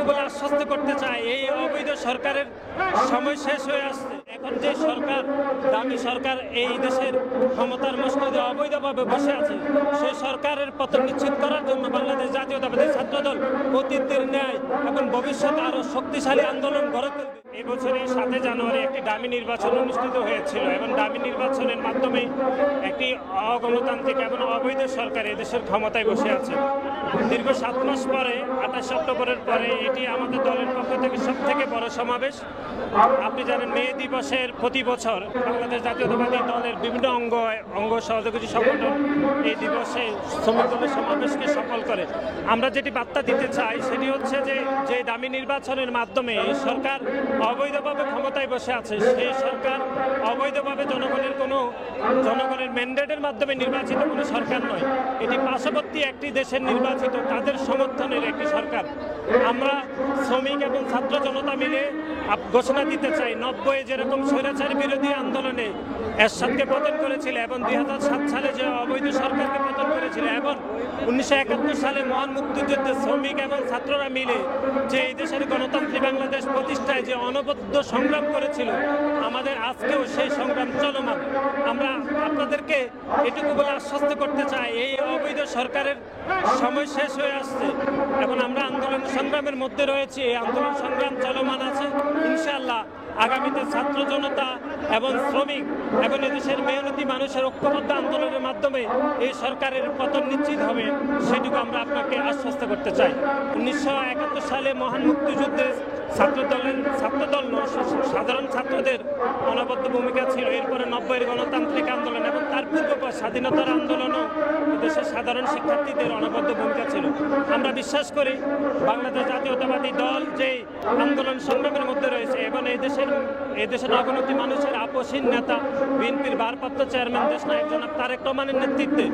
বলে আশ্বস্ত করতে চাই, এই অবৈধ সরকারের সময় শেষ হয়ে আসছে। এখন যে সরকার, দামি সরকার এই দেশের ক্ষমতার মসনদে অবৈধভাবে বসে আছে, সেই সরকারের পতন নিশ্চিত করার জন্য বাংলাদেশ জাতীয়তাবাদী ছাত্রদল অতীতের ন্যায় এখন ভবিষ্যতে আরো শক্তিশালী আন্দোলন গড়ে তুলবে। এবছরের 7 জানুয়ারি একটি ডামি নির্বাচন অনুষ্ঠিত হয়েছিল এবং ডামি নির্বাচনের মাধ্যমে একটি অগণতান্ত্রিক এবং অবৈধ সরকার এদেশের ক্ষমতায় বসে আছে। দীর্ঘ 7 মাস পরে 28 অক্টোবরের পরে এটি আমাদের দলের পক্ষ থেকে সব থেকে বড় সমাবেশ। আপনি জানেন, মে দিবসের প্রতি বছর বাংলাদেশ জাতীয়তাবাদী দলের বিভিন্ন অঙ্গ সহযোগী সংগঠন এই দিবসে শ্রমিক দলের সমাবেশকে সফল করে। আমরা যেটি বার্তা দিতে চাই সেটি হচ্ছে যে দামি নির্বাচনের মাধ্যমে এই সরকার অবৈধভাবে ক্ষমতায় বসে আছে, সেই সরকার অবৈধভাবে জনগণের ম্যান্ডেটের মাধ্যমে নির্বাচিত কোনো সরকার নয়। এটি পার্শ্ববর্তী একটি দেশের নির্বাচিত, তাদের সমর্থনের একটি সরকার। আমরা শ্রমিক এবং ছাত্র জনতা মিলে ঘোষণা দিতে চাই, 90-এ যেরকম স্বৈরাচার বিরোধী আন্দোলনে এরশাদকে পতন করেছিল এবং 2007 সালে যে অবৈধ সরকারকে পতন করেছিল এবং 1971 সালে মহান মুক্তিযুদ্ধে শ্রমিক এবং ছাত্ররা মিলে যে এই দেশের গণতান্ত্রিক বাংলাদেশ প্রতিষ্ঠায় যে অনবদ্য সংগ্রাম করেছিল, আমাদের আজকেও সেই সংগ্রাম চলমান। আমরা আপনাদেরকে এটুকু বলে আশ্বস্ত করতে চাই, এই অবৈধ সরকারের সময় শেষ হয়ে আসছে। এখন আমরা আন্দোলন সংগ্রামের মধ্যে রয়েছি, এই আন্দোলন সংগ্রাম চলমান আছে। ইনশাআল্লাহ আগামীতে ছাত্র জনতা এবং শ্রমিক এবং এদেশের মেহনতি মানুষের ঐক্যবদ্ধ আন্দোলনের মাধ্যমে এই সরকারের পতন নিশ্চিত হবে, সেটুকু আমরা আপনাকে আশ্বস্ত করতে চাই। 1971 সালে মহান মুক্তিযুদ্ধে ছাত্রদল সাধারণ ছাত্রদের অনবদ্য ভূমিকা ছিল। এরপরে 90-এর গণতান্ত্রিক আন্দোলন এবং তার পূর্বপর স্বাধীনতার আন্দোলনও দেশের সাধারণ শিক্ষার্থীদের অনবদ্য ভূমিকা ছিল। আমরা বিশ্বাস করি বাংলাদেশ জাতীয়তাবাদী দল যে আন্দোলন সংগ্রামের মধ্যে রয়েছে এবং এই দেশের অগণতি মানুষের আপসীন নেতা বিএনপির ভারপ্রাপ্ত চেয়ারম্যান দেশনায়ক জনাব তারেক রহমানের নেতৃত্বে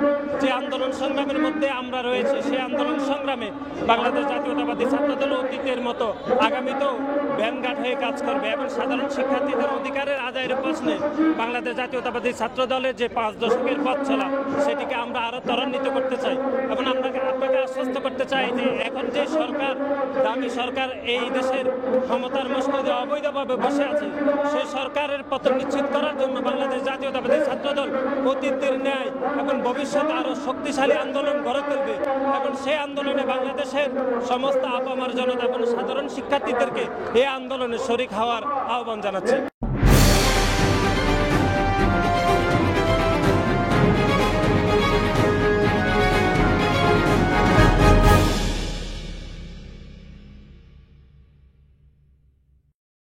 যে আন্দোলন সংগ্রামের মধ্যে আমরা রয়েছি, সেই আন্দোলন সংগ্রামে বাংলাদেশ জাতীয়তাবাদী ছাত্রদল অতীতের মতো আগামীতেও ভ্যানগার্ড হয়ে কাজ করবে এবং সাধারণ শিক্ষার্থীদের অধিকারের আদায়ের প্রশ্নে বাংলাদেশ জাতীয়তাবাদী ছাত্রদলের যে 5 দশকের পথ চলা, সেটিকে আমরা আরো ত্বরান্বিত করতে চাই এবং আপনাকে আশ্বস্ত করতে চাই যে এখন যে সরকার, দামি সরকার এই দেশের ক্ষমতার মসনদে অবৈধভাবে বসে আছে, সেই সরকারের পতন নিশ্চিত করার জন্য বাংলাদেশ জাতীয়তাবাদী ছাত্রদল অতীতের ন্যায় এখন ভবিষ্যতে আরো শক্তিশালী আন্দোলন গড়ে তুলবে এবং সেই আন্দোলনে বাংলাদেশের সমস্ত আপামর জনতা এবং সাধারণ শিক্ষার্থীদেরকে এই আন্দোলনে শরিক হওয়ার আহ্বান জানাচ্ছি।